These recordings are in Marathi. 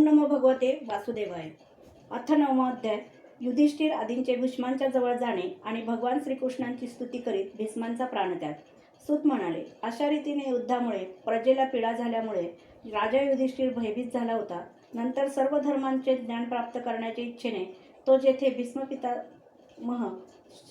नमो भगवते वासुदेवाय। अथ 9वा अध्याय। युधिष्ठिर आदींचे भीष्मांच्या जवळ जाणे आणि भगवान श्रीकृष्णांची स्तुती करीत भीष्मांचा प्राणत्याग। सूत म्हणाले, अशा रीतीने युद्धामुळे प्रजेला पीडा झाल्यामुळे राजा युधिष्ठिर भयभीत झाला होता। नंतर सर्व धर्मांचे ज्ञान प्राप्त करण्याच्या इच्छेने तो जेथे भीष्म पितामह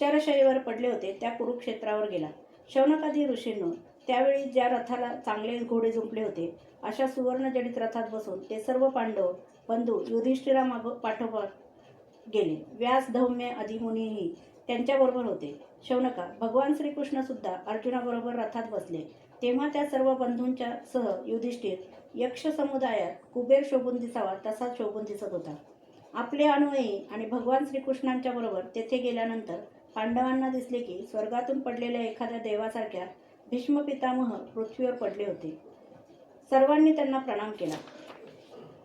शरशय्येवर पडले होते त्या कुरुक्षेत्रावर गेला। शौनकादी ऋषींनो, त्यावेळी ज्या रथाला चांगले घोडे जुंपले होते अशा सुवर्णजडित रथात बसून ते सर्व पांडव बंधू पाठोपाठ गेले। व्यास, धौम्य आदी मुनीही त्यांच्याबरोबर होते। शौनका, भगवान श्रीकृष्ण सुद्धा अर्जुनाबरोबर रथात बसले। तेव्हा त्या सर्व बंधूंच्या सह युधिष्ठिर यक्ष समुदायात कुबेर शोभून दिसावा तसा शोभून दिसत होता। आपले अनुयायी आणि भगवान श्रीकृष्णांच्या बरोबर तेथे गेल्यानंतर पांडवांना दिसले की स्वर्गातून पडलेल्या एखाद्या देवासारख्या भीष्म पितामह पृथ्वीवर पडले होते। सर्वांनी त्यांना प्रणाम केला।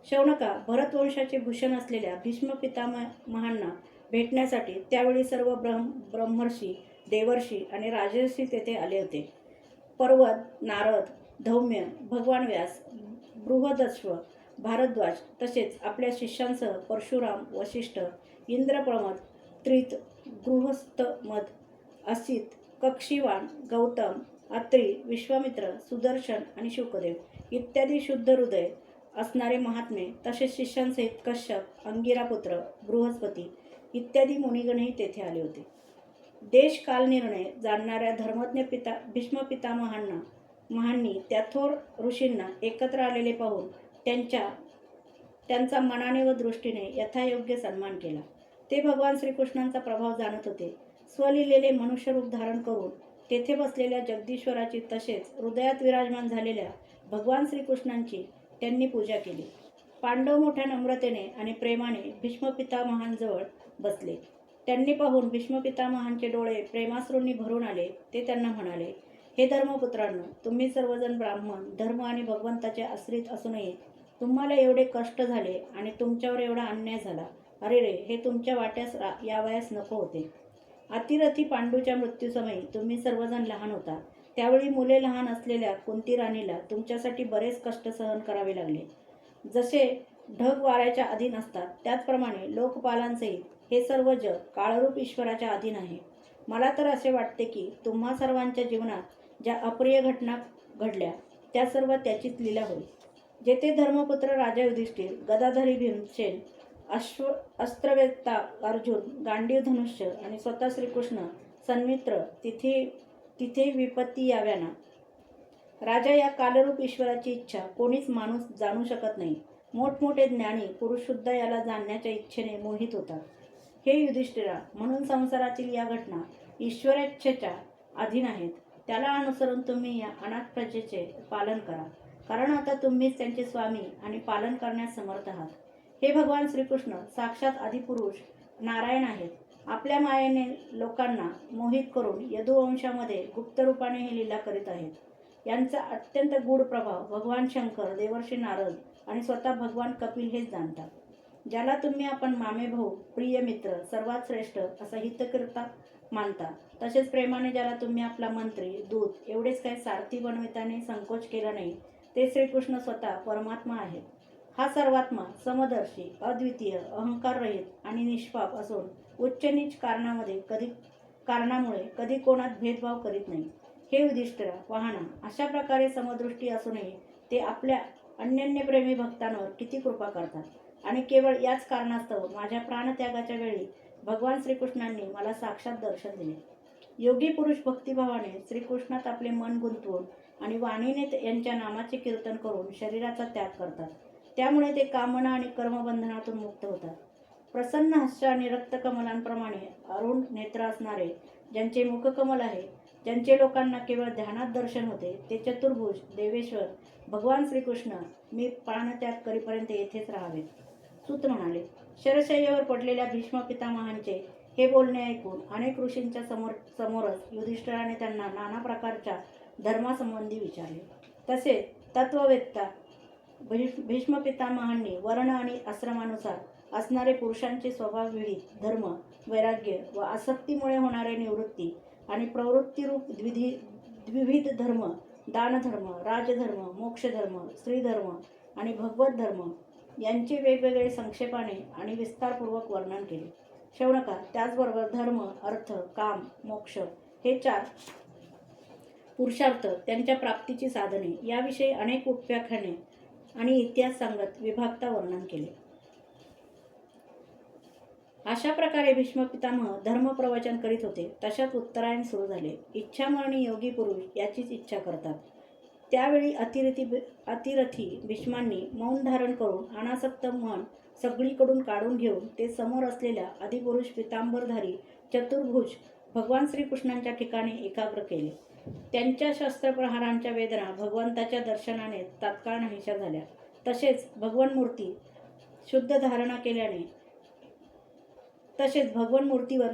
शौनका, भरतवंशाचे भूषण असलेल्या भीष्म पितामहांना भेटण्यासाठी त्यावेळी सर्व ब्रह्मर्षी, देवर्षी आणि राजर्षी तेथे आले होते। पर्वत, नारद, धौम्य, भगवान व्यास, बृहदश्व, भारद्वाज तसेच आपल्या शिष्यांसह परशुराम, वशिष्ठ, इंद्रप्रमद, त्रित, गृहस्थमद, असित, कक्षीवान, गौतम, अत्री, विश्वामित्र, सुदर्शन आणि शुकदेव इत्यादी शुद्ध हृदय असणारे महात्मे तसेच शिष्यांसहित कश्यप, अंगिरापुत्र, बृहस्पती इत्यादी मुनिगणही तेथे आले होते। देश काल निर्णय जाणणाऱ्या धर्मज्ञ भीष्म पितामहांनी त्या थोर ऋषींना एकत्र आलेले पाहून त्यांचा मनाने व दृष्टीने यथायोग्य सन्मान केला। ते भगवान श्रीकृष्णांचा प्रभाव जाणत होते। स्वलीलेले मनुष्यरूप धारण करून तेथे बसलेल्या जगदीश्वराची तसेच हृदयात विराजमान झालेल्या भगवान श्रीकृष्णांची त्यांनी पूजा केली। पांडव मोठ्या नम्रतेने आणि प्रेमाने भीष्म पितामहांजवळ बसले। त्यांनी पाहून भीष्म पितामहांचे डोळे प्रेमाश्रूंनी भरून आले। ते त्यांना म्हणाले, हे धर्मपुत्रांनो, तुम्ही सर्वजण ब्राह्मण, धर्म आणि भगवंताचे आश्रित असूनही तुम्हाला एवढे कष्ट झाले आणि तुमच्यावर एवढा अन्याय झाला। अरे रे, हे तुमच्या वाट्यास यावयास नको होते। अतिरथी पांडूच्या मृत्यूसमयी तुम्ही सर्वजण लहान होता। त्यावेळी मुले लहान असलेल्या कुंती राणीला तुमच्यासाठी बरेच कष्ट सहन करावे लागले। जसे ढग वाऱ्याच्या अधीन असतात त्याचप्रमाणे लोकपालांसहित हे सर्व जग काळरूप ईश्वराच्या अधीन आहे। मला तर असे वाटते की तुम्हा सर्वांच्या जीवनात ज्या अप्रिय घटना घडल्या त्या सर्व त्याचीच लीला होईल। जेथे धर्मपुत्र राजा युधिष्ठिर, गदाधारी भीमसेन, अस्त्रवेत्ता अर्जुन, गांडीव धनुष्य आणि स्वतः श्रीकृष्ण सन्मित्र तिथे विपत्ती याव्याना। राजा या कालरूप ईश्वराची इच्छा कोणीच माणूस जाणू शकत नाही। मोठमोठे ज्ञानी पुरुषसुद्धा याला जाणण्याच्या इच्छेने मोहित होतात। हे युधिष्ठिरा, म्हणून संसारातील या घटना ईश्वरेच्छेच्या अधीन आहेत। त्याला अनुसरून तुम्ही या अनाथ प्रजेचे पालन करा, कारण आता तुम्हीच त्यांचे स्वामी आणि पालन करण्यास समर्थ आहात। हे भगवान श्रीकृष्ण साक्षात आदिपुरुष नारायण आहेत। आपल्या मायेने लोकांना मोहित करून यदुवंशामध्ये गुप्त रूपाने हे लीला करीत आहेत। यांचा अत्यंत गूढ प्रभाव भगवान शंकर, देवर्षी नारद आणि स्वतः भगवान कपिल हेच जाणतात। ज्याला तुम्ही आपण मामे भाऊ, प्रिय मित्र, सर्वात श्रेष्ठ असा हितकर्ता मानता, तसेच प्रेमाने ज्याला तुम्ही आपला मंत्री, दूत एवढेच काही सारथी बनविताने संकोच केला नाही, ते श्रीकृष्ण स्वतः परमात्मा आहेत। हा सर्वात्मा समदर्शी, अद्वितीय, अहंकाररहित आणि निष्पाप असून उच्च नीच कारणामुळे कधी कोणात भेदभाव करीत नाही। हे युधिष्ठिरा, पाहणा, अशा प्रकारे समदृष्टी असूनही ते आपल्या अनन्यप्रेमी भक्तांवर किती कृपा करतात आणि केवळ याच कारणास्तव माझ्या प्राणत्यागाच्या वेळी भगवान श्रीकृष्णांनी मला साक्षात दर्शन दिले। योगी पुरुष भक्तिभावाने श्रीकृष्णात आपले मन गुंतवून आणि वाणीने यांच्या नामाचे कीर्तन करून शरीराचा त्याग करतात। त्यामुळे ते कामना आणि कर्मबंधनातून मुक्त होतात। प्रसन्न हर्ष आणि रक्तकमलांप्रमाणे अरुण नेत्र असणारे ज्यांचे मुखकमल आहे, ज्यांचे लोकांना केवळ ध्यानात दर्शन होते, ते चतुर्भुज देवेश्वर भगवान श्रीकृष्ण मी प्राणत्याग करीपर्यंत येथेच राहावेत। सूत म्हणाले, शरशय्येवर पडलेल्या भीष्म पितामहांचे हे बोलणे ऐकून अनेक ऋषींच्या समोरच युधिष्ठिराने त्यांना नाना प्रकारच्या धर्मासंबंधी विचारले। तसेच तत्ववेत्ता भीष्म पितामहांनी वर्ण आणि आश्रमानुसार असणारे पुरुषांचे स्वभाव विहित धर्म, वैराग्य व आसक्तीमुळे होणारे निवृत्ती आणि प्रवृत्तीरूप द्विविध धर्म, दानधर्म, राजधर्म, मोक्षधर्म, स्त्रीधर्म आणि भगवत धर्म यांचे वेगवेगळे संक्षेपाने आणि विस्तारपूर्वक वर्णन केले. शौनका त्याचबरोबर धर्म, अर्थ, काम, मोक्ष हे 4 पुरुषार्थ, त्यांच्या प्राप्तीची साधने याविषयी अनेक उपाख्याने आणि इतिहास सांगत विभागता वर्णन केले. अशा प्रकारे भीष्म पितामह धर्मप्रवचन करीत होते. तशात उत्तरायण सुरू झाले. इच्छामरणी योगी पुरुष याचीच इच्छा करतात. त्यावेळी अतिरथी भीष्मांनी मौन धारण करून अनासक्त मन सगळीकडून काढून घेऊन ते समोर असलेल्या आदिपुरुष पितांबरधारी चतुर्भुज भगवान श्रीकृष्णांच्या ठिकाणी एकाग्र केले. त्यांच्या शस्त्रप्रहारांच्या वेदना भगवंताच्या दर्शनाने तात्काळ नाहीशा झाल्या. तसेच भगवन मूर्तीवर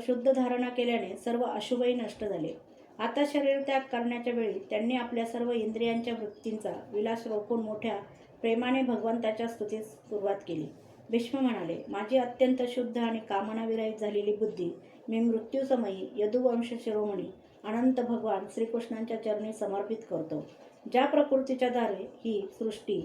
शुद्ध धारणा केल्याने सर्व अशुभही नष्ट झाले. आता शरीरत्याग करण्याच्या वेळी त्यांनी आपल्या सर्व इंद्रियांच्या वृत्तींचा विलास रोखून मोठ्या प्रेमाने भगवंताच्या स्तुतीस सुरुवात केली. भीष्म म्हणाले, माझी अत्यंत शुद्ध आणि कामनाविरहित झालेली बुद्धी मी मृत्यूसमयी यदुवंश शिरोमणी अनंत भगवान श्रीकृष्णांच्या चरणी समर्पित करतो. ज्या प्रकृतीच्या द्वारे ही सृष्टी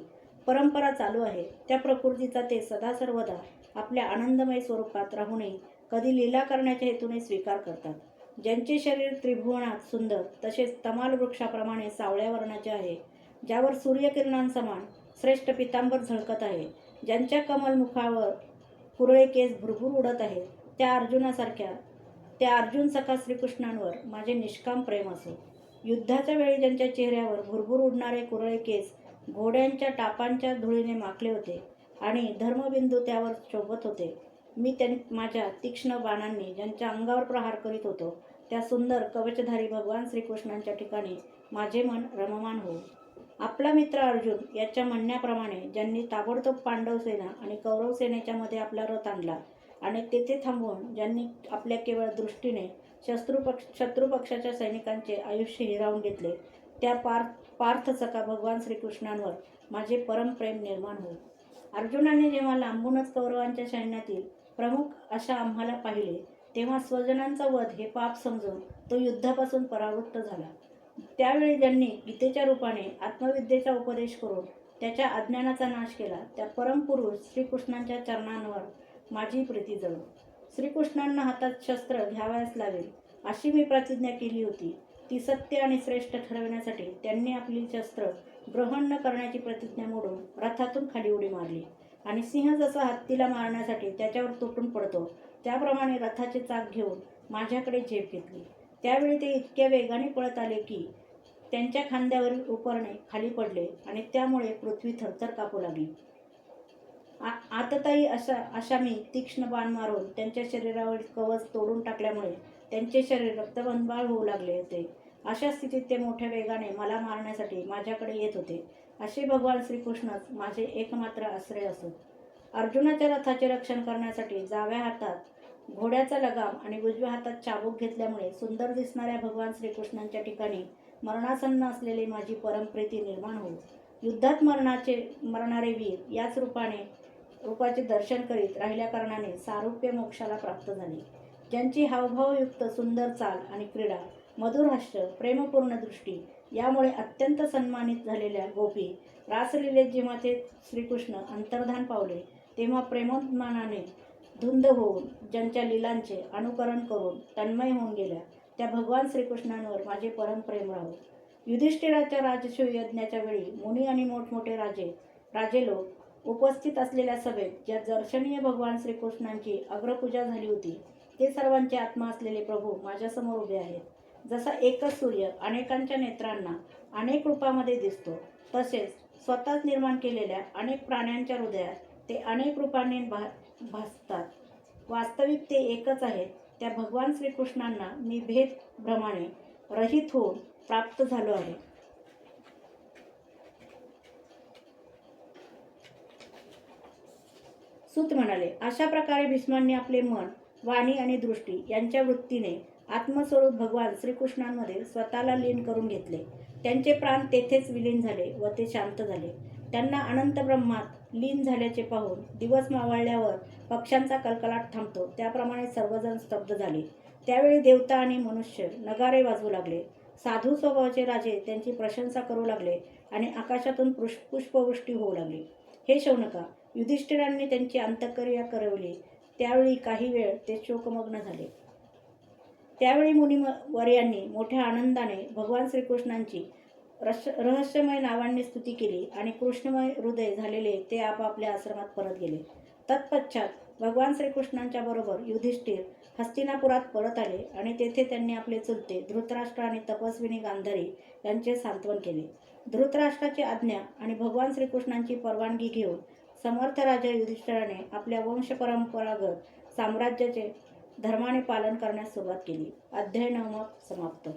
परंपरा चालू आहे, त्या प्रकृतीचा ते सदा सर्वदा आपल्या आनंदमय स्वरूपात राहूनही कधी लीला करण्याच्या हेतूने स्वीकार करतात. ज्यांचे शरीर त्रिभुवनात सुंदर तसेच तमाल वृक्षाप्रमाणे सावळ्या वर्णाचे आहे, ज्यावर सूर्यकिरणांसमान श्रेष्ठ पितांबर झळकत आहे, ज्यांच्या कमलमुखावर कुरळे केस भुरभुर उडत आहे, त्या अर्जुन सखा श्रीकृष्णांवर माझे निष्काम प्रेम असो. युद्धाच्या वेळी ज्यांच्या चेहऱ्यावर भुरभुर उडणारे कुरळे केस घोड्यांच्या टापांच्या धुळीने माखले होते आणि धर्मबिंदू त्यावर शोभत होते, मी माझ्या तीक्ष्ण बाणांनी ज्यांच्या अंगावर प्रहार करीत होतो, त्या सुंदर कवचधारी भगवान श्रीकृष्णांच्या ठिकाणी माझे मन रममाण होऊ. आपला मित्र अर्जुन याच्या म्हणण्याप्रमाणे ज्यांनी ताबडतोब पांडव सेना आणि कौरव सेनेच्या मध्ये आपला रथ आणला आणि तेथे थांबवून ज्यांनी आपल्या केवळ दृष्टीने शत्रुपक्षाच्या सैनिकांचे आयुष्य हिरावून घेतले, त्या पार्थ सखा भगवान श्रीकृष्णांवर माझे परमप्रेम निर्माण होईल. अर्जुनाने जेव्हा लांबूनच कौरवांच्या सैन्यातील प्रमुख अशा आम्हाला पाहिले, तेव्हा स्वजनांचा वध हे पाप समजून तो युद्धापासून परावृत्त झाला. त्यावेळी ज्यांनी गीतेच्या रूपाने आत्मविद्येचा उपदेश करून त्याच्या अज्ञानाचा नाश केला, त्या परमपुरुष श्रीकृष्णांच्या चरणांवर माझी प्रीती जळो. श्रीकृष्णांना हातात शस्त्र घ्यावयास लागेल अशी मी प्रतिज्ञा केली होती. ती सत्य आणि श्रेष्ठ ठरविण्यासाठी त्यांनी आपली शस्त्र ग्रहण न करण्याची प्रतिज्ञा मोडून रथातून खाली उडी मारली आणि सिंह जसा हत्तीला मारण्यासाठी त्याच्यावर तुटून पडतो, त्याप्रमाणे रथाचे चाक घेऊन माझ्याकडे झेप घेतली. त्यावेळी ते इतक्या वेगाने पळत आले की त्यांच्या खांद्यावरील उपरणे खाली पडले आणि त्यामुळे पृथ्वी थरथर कापू लागली. आततायी अशा मी तीक्ष्ण बाण मारून त्यांच्या शरीरावरील कवच तोडून टाकल्यामुळे त्यांचे शरीर रक्तबंबाळ होऊ लागले होते. अशा स्थितीत ते मोठ्या वेगाने मला मारण्यासाठी माझ्याकडे येत होते. असे भगवान श्रीकृष्णच माझे एकमात्र आश्रय असो. अर्जुनाच्या रथाचे रक्षण करण्यासाठी डाव्या हातात घोड्याचा लगाम आणि उजव्या हातात चाबूक घेतल्यामुळे सुंदर दिसणाऱ्या भगवान श्रीकृष्णांच्या ठिकाणी मरणासन्न असलेली माझी परमप्रीती निर्माण होऊ. युद्धात मरणारे वीर याच रूपाचे दर्शन करीत राहिल्या कारणाने सारूप्य मोक्षाला प्राप्त झाले. ज्यांची हावभावयुक्त सुंदर चाल आणि क्रीडा, मधुर हास्य, प्रेमपूर्ण दृष्टी यामुळे अत्यंत सन्मानित झालेल्या गोपी रासलीलेत जेव्हा ते श्रीकृष्ण अंतर्धान पावले, तेव्हा प्रेमोन्मानाने धुंद होऊन ज्यांच्या लीलांचे अनुकरण करून तन्मय होऊन गेल्या, त्या भगवान श्रीकृष्णांवर माझे परमप्रेम राहो. युधिष्ठिराच्या राजसूय यज्ञाच्या वेळी मुनी आणि मोठमोठे राजे लोक उपस्थित असलेल्या सभेत ज्या दर्शनीय भगवान श्रीकृष्णांची अग्रपूजा झाली होती, ते सर्वांचे आत्मा असलेले प्रभू माझ्यासमोर उभे आहेत. जसा एकच सूर्य अनेकांच्या नेत्रांना अनेक रूपामध्ये दिसतो, तसेच स्वतःच निर्माण केलेल्या अनेक प्राण्यांच्या हृदयात ते अनेक रूपांनी भासतात. वास्तविक ते एकच आहेत. त्या भगवान श्रीकृष्णांना मी भेद भ्रमाने रहित होऊन प्राप्त झालो आहे. सूत म्हणाले, अशा प्रकारे भीष्मांनी आपले मन, वाणी आणि दृष्टी यांच्या वृत्तीने आत्मस्वरूप भगवान श्रीकृष्णांमध्ये स्वतःला लीन करून घेतले. त्यांचे प्राण तेथेच विलीन झाले व ते शांत झाले. त्यांना अनंत ब्रह्मात लीन झाल्याचे पाहून दिवस मावळल्यावर पक्ष्यांचा कलकलाट थांबतो, त्याप्रमाणे सर्वजण स्तब्ध झाले. त्यावेळी देवता आणि मनुष्य नगारे वाजवू लागले. साधू स्वभावाचे राजे त्यांची प्रशंसा करू लागले आणि आकाशातून पुष्पवृष्टी होऊ लागली. हे शौनका, युधिष्ठिरांनी त्यांची अंतःक्रिया करवली. त्यावेळी काही वेळ ते शोकमग्न झाले. त्यावेळी मुनिवर्यांनी मोठ्या आनंदाने भगवान श्रीकृष्णांची रहस्यमय नावांनी स्तुती केली आणि कृष्णमय हृदय झालेले ते आपापल्या आश्रमात परत गेले. तत्पश्चात भगवान श्रीकृष्णांच्या बरोबर युधिष्ठिर हस्तिनापुरात परत आले आणि तेथे त्यांनी आपले चुलते धृतराष्ट्र आणि तपस्विनी गांधारी यांचे सांत्वन केले. धृतराष्ट्राची आज्ञा आणि भगवान श्रीकृष्णांची परवानगी घेऊन समर्थ राजा युधिष्ठिराने आपल्या वंशपरंपरागत साम्राज्याचे धर्माने पालन करण्यास सुरुवात केली. अध्याय 9 समाप्त.